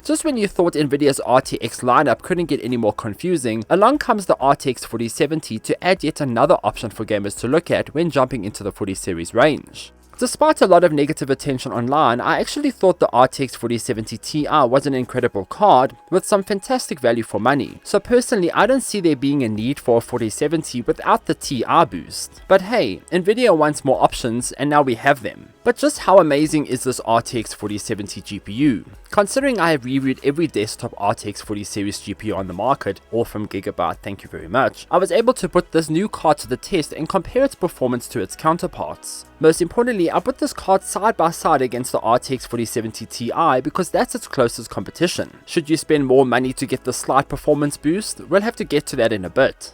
Just when you thought Nvidia's RTX lineup couldn't get any more confusing, along comes the RTX 4070 to add yet another option for gamers to look at when jumping into the 40 series range. Despite a lot of negative attention online, I actually thought the RTX 4070 Ti was an incredible card with some fantastic value for money, so personally I don't see there being a need for a 4070 without the Ti boost. But hey, Nvidia wants more options and now we have them. But just how amazing is this RTX 4070 GPU? Considering I have reviewed every desktop RTX 40 series GPU on the market, all from Gigabyte, thank you very much, I was able to put this new card to the test and compare its performance to its counterparts. Most importantly, I put this card side by side against the RTX 4070 Ti because that's its closest competition. Should you spend more money to get the slight performance boost? We'll have to get to that in a bit.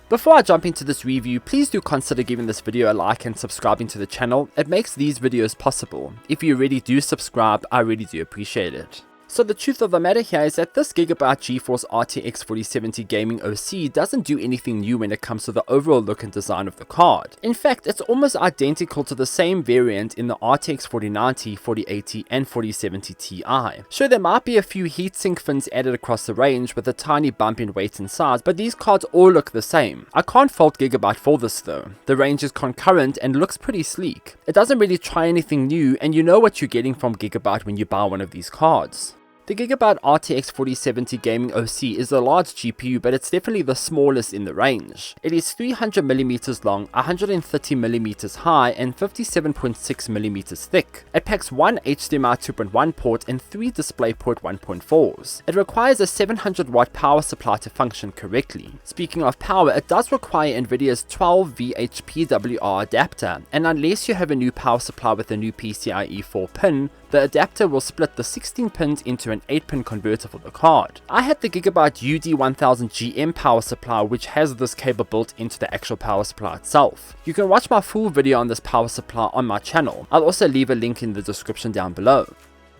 Before I jump into this review, please do consider giving this video a like and subscribing to the channel. It makes these videos possible. If you already do subscribe, I really do appreciate it. So the truth of the matter here is that this Gigabyte GeForce RTX 4070 Gaming OC doesn't do anything new when it comes to the overall look and design of the card. In fact, it's almost identical to the same variant in the RTX 4090, 4080 and 4070 Ti. Sure, there might be a few heatsink fins added across the range with a tiny bump in weight and size, but these cards all look the same. I can't fault Gigabyte for this though. The range is concurrent and looks pretty sleek. It doesn't really try anything new, and you know what you're getting from Gigabyte when you buy one of these cards. The Gigabyte RTX 4070 Gaming OC is a large GPU, but it's definitely the smallest in the range. It is 300mm long, 130mm high, and 57.6mm thick. It packs one HDMI 2.1 port and 3 DisplayPort 1.4s. It requires a 700 watt power supply to function correctly. Speaking of power, it does require Nvidia's 12VH PWR adapter, and unless you have a new power supply with a new PCIe 4 pin, the adapter will split the 16 pins into an 8-pin converter for the card. I had the Gigabyte UD1000GM power supply, which has this cable built into the actual power supply itself. You can watch my full video on this power supply on my channel. I'll also leave a link in the description down below.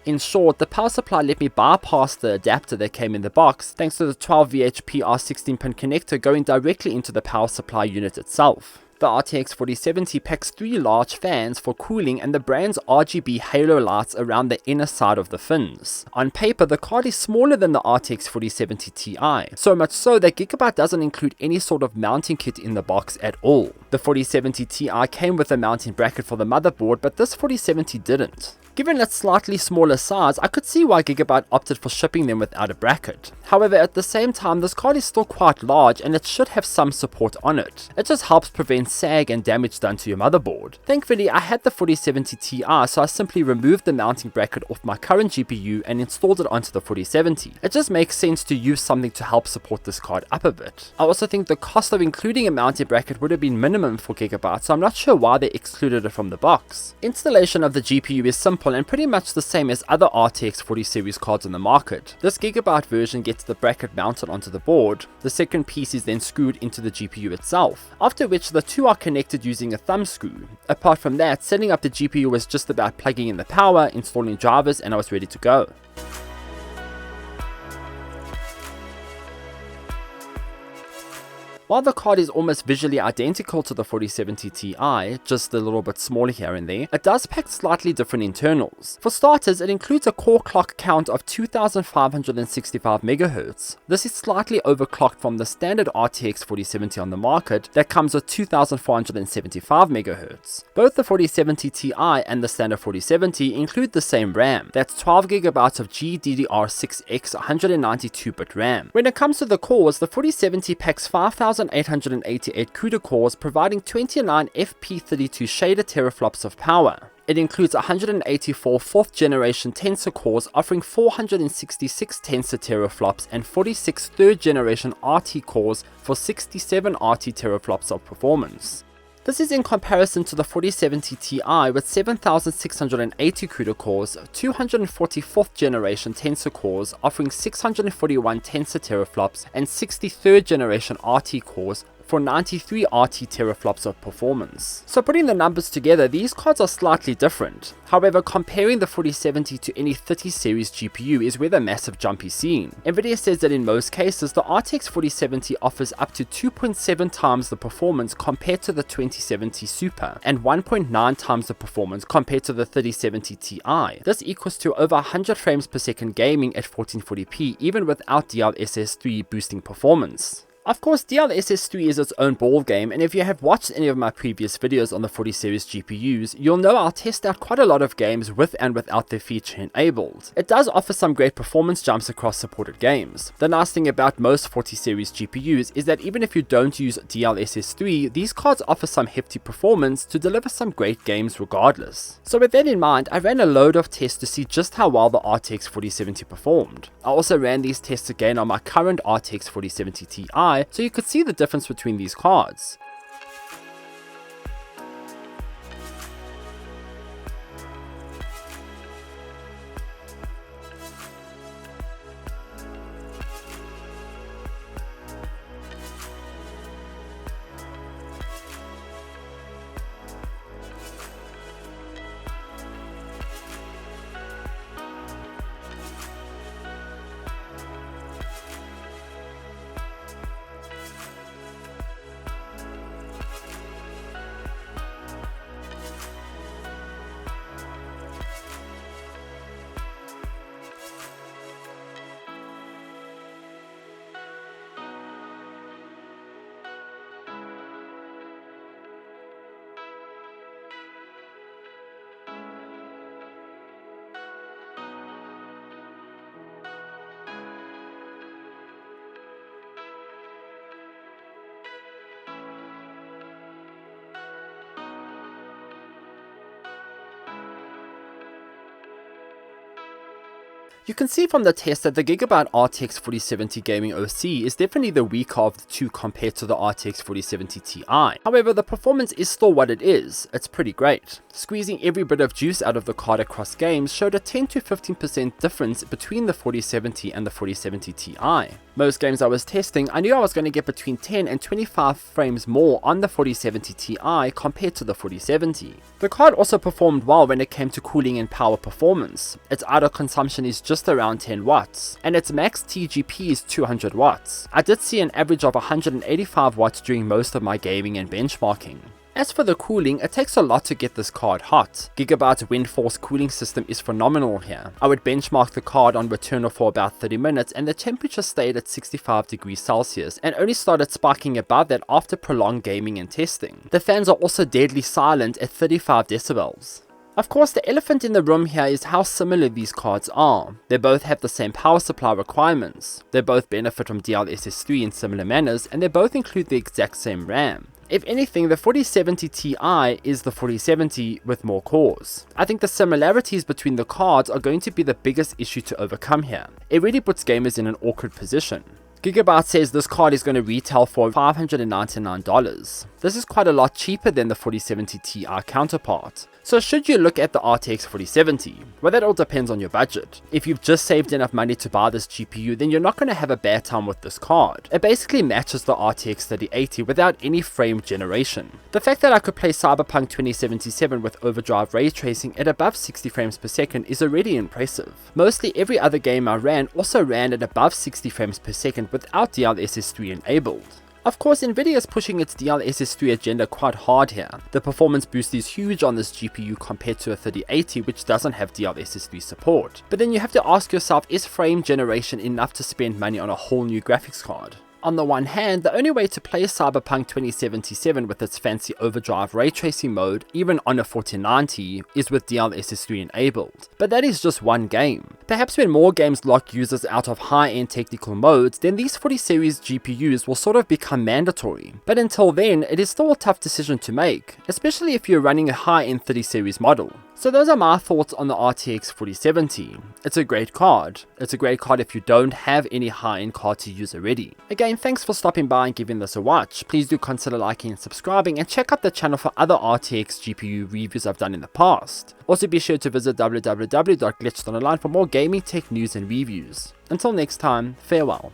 In short, the power supply let me bypass the adapter that came in the box thanks to the 12VH PR 16-pin connector going directly into the power supply unit itself. The RTX 4070 packs 3 large fans for cooling and the brand's RGB halo lights around the inner side of the fins. On paper, the card is smaller than the RTX 4070 Ti, so much so that Gigabyte doesn't include any sort of mounting kit in the box at all. The 4070 Ti came with a mounting bracket for the motherboard, but this 4070 didn't. Given its slightly smaller size, I could see why Gigabyte opted for shipping them without a bracket. However, at the same time, this card is still quite large and it should have some support on it. It just helps prevent sag and damage done to your motherboard. Thankfully, I had the 4070 Ti, so I simply removed the mounting bracket off my current GPU and installed it onto the 4070. It just makes sense to use something to help support this card up a bit. I also think the cost of including a mounting bracket would have been minimum for Gigabyte, so I'm not sure why they excluded it from the box. Installation of the GPU is simple and pretty much the same as other RTX 40 series cards on the market. This Gigabyte version gets the bracket mounted onto the board. The second piece is then screwed into the GPU itself, after which the two are connected using a thumb screw. Apart from that, setting up the GPU was just about plugging in the power, installing drivers, and I was ready to go. While the card is almost visually identical to the 4070 Ti, just a little bit smaller here and there, it does pack slightly different internals. For starters, it includes a core clock count of 2565 MHz. This is slightly overclocked from the standard RTX 4070 on the market that comes with 2475 MHz. Both the 4070 Ti and the standard 4070 include the same RAM. That's 12GB of GDDR6X 192-bit RAM. When it comes to the cores, the 4070 packs 5888 CUDA cores, providing 29 FP32 shader teraflops of power. It includes 184 4th generation tensor cores offering 466 tensor teraflops and 46 3rd generation RT cores for 67 RT teraflops of performance. This is in comparison to the 4070 Ti with 7680 CUDA cores, 240 4th generation tensor cores offering 641 tensor teraflops and 63rd generation RT cores for 93 RT teraflops of performance. So putting the numbers together, these cards are slightly different. However, comparing the 4070 to any 30 series GPU is where the massive jump is seen. Nvidia says that in most cases, the RTX 4070 offers up to 2.7 times the performance compared to the 2070 Super, and 1.9 times the performance compared to the 3070 Ti. This equals to over 100 frames per second gaming at 1440p, even without DLSS 3 boosting performance. Of course, DLSS 3 is its own ballgame, and if you have watched any of my previous videos on the 40 series GPUs, you'll know I'll test out quite a lot of games with and without their feature enabled. It does offer some great performance jumps across supported games. The nice thing about most 40 series GPUs is that even if you don't use DLSS 3, these cards offer some hefty performance to deliver some great games regardless. So with that in mind, I ran a load of tests to see just how well the RTX 4070 performed. I also ran these tests again on my current RTX 4070 Ti, so you could see the difference between these cards. You can see from the test that the Gigabyte RTX 4070 Gaming OC is definitely the weaker of the two compared to the RTX 4070 Ti. However, the performance is still what it is. It's pretty great. Squeezing every bit of juice out of the card across games showed a 10 to 15% difference between the 4070 and the 4070 Ti. Most games I was testing, I knew I was going to get between 10 and 25 frames more on the 4070 Ti compared to the 4070. The card also performed well when it came to cooling and power performance. Its idle consumption is just around 10 watts, and its max TGP is 200 watts. I did see an average of 185 watts during most of my gaming and benchmarking. As for the cooling, it takes a lot to get this card hot. Gigabyte's WindForce cooling system is phenomenal here. I would benchmark the card on Returnal for about 30 minutes and the temperature stayed at 65 degrees Celsius and only started spiking above that after prolonged gaming and testing. The fans are also deadly silent at 35 decibels. Of course, the elephant in the room here is how similar these cards are. They both have the same power supply requirements. They both benefit from DLSS 3 in similar manners, and they both include the exact same RAM. If anything, the 4070 Ti is the 4070 with more cores. I think the similarities between the cards are going to be the biggest issue to overcome here. It really puts gamers in an awkward position. Gigabyte says this card is going to retail for $599. This is quite a lot cheaper than the 4070 Ti counterpart. So should you look at the RTX 4070? Well, that all depends on your budget. If you've just saved enough money to buy this GPU, then you're not going to have a bad time with this card. It basically matches the RTX 3080 without any frame generation. The fact that I could play Cyberpunk 2077 with overdrive ray tracing at above 60 frames per second is already impressive. Mostly every other game I ran also ran at above 60 frames per second without DLSS 3 enabled. Of course, Nvidia is pushing its DLSS 3 agenda quite hard here. The performance boost is huge on this GPU compared to a 3080 which doesn't have DLSS 3 support. But then you have to ask yourself, is frame generation enough to spend money on a whole new graphics card? On the one hand, the only way to play Cyberpunk 2077 with its fancy overdrive ray tracing mode, even on a 4090, is with DLSS 3 enabled. But that is just one game. Perhaps when more games lock users out of high-end technical modes, then these 40 series GPUs will sort of become mandatory. But until then, it is still a tough decision to make, especially if you're running a high-end 30 series model. So those are my thoughts on the RTX 4070. It's a great card. It's a great card if you don't have any high-end card to use already. Again, thanks for stopping by and giving this a watch. Please do consider liking and subscribing, and check out the channel for other RTX GPU reviews I've done in the past. Also be sure to visit www.glitchedonline for more gaming tech news and reviews. Until next time, farewell.